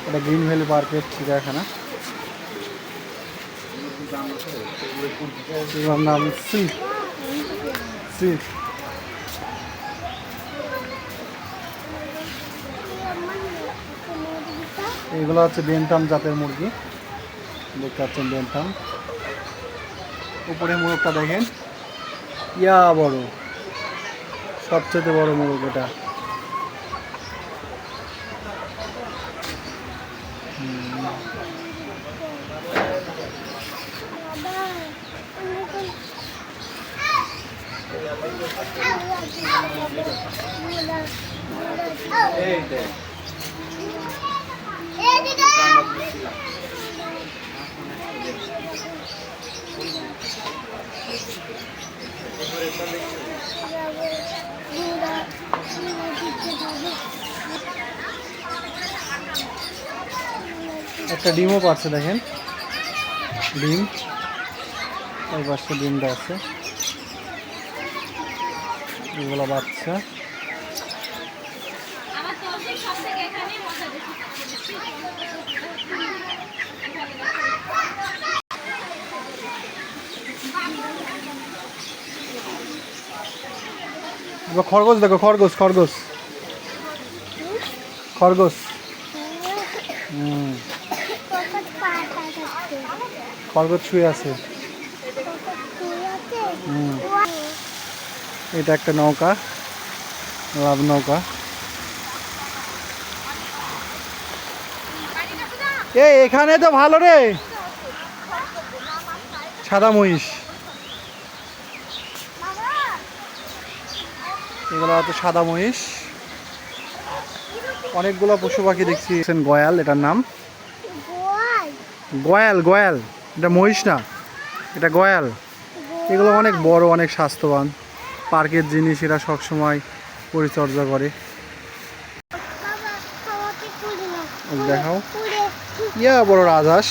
এটা green valley পার্কের চিড়িয়াখানা। এগুলোর নাম সিল্ক। এগুলো হচ্ছে বেন্টাম জাতের মুরগি, দেখতে পাচ্ছেন বেন্টাম। উপরে মোরগটা দেখেন, ইয়া বড়, সবচেয়ে বড় মোরগ এটা। একটা ডিমও পাচ্ছে দেখেন, ডিম ওই পাশে ডিমটা আছে, এগুলো বাচ্চা। খরগোশ দেখো, খরগোশ খরগোশ খরগোশ খরগোশ শুয়ে আছে। এটা একটা নৌকা, লাভ নৌকা। এখানে তো ভালো রে, সাদা মহিষ। এগুলো হচ্ছে সাদা মহিষ। অনেকগুলো পশু পাখি দেখছি। গয়াল, এটার নাম গয়াল। গয়াল এটা মহিষ না, এটা গয়াল। এগুলো অনেক বড়, অনেক স্বাস্থ্যবান। পার্কের জিনিস এরা সবসময় পরিচর্যা করে। দেখাও, ইয়া বড় রাজহাঁস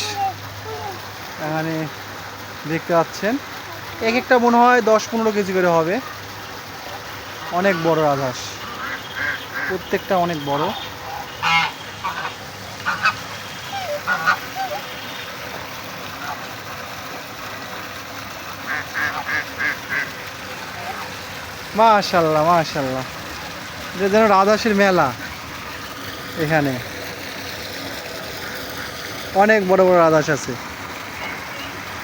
এখানে দেখতে পাচ্ছেন। এক একটা মনে হয় 10-15 কেজি করে হবে। অনেক বড় রাজহাঁস, প্রত্যেকটা অনেক বড়। মাশাআল্লাহ মাশাআল্লাহ, এটা যেন রাজহাঁসের মেলা। এখানে অনেক বড় বড় রাজহাঁস আছে।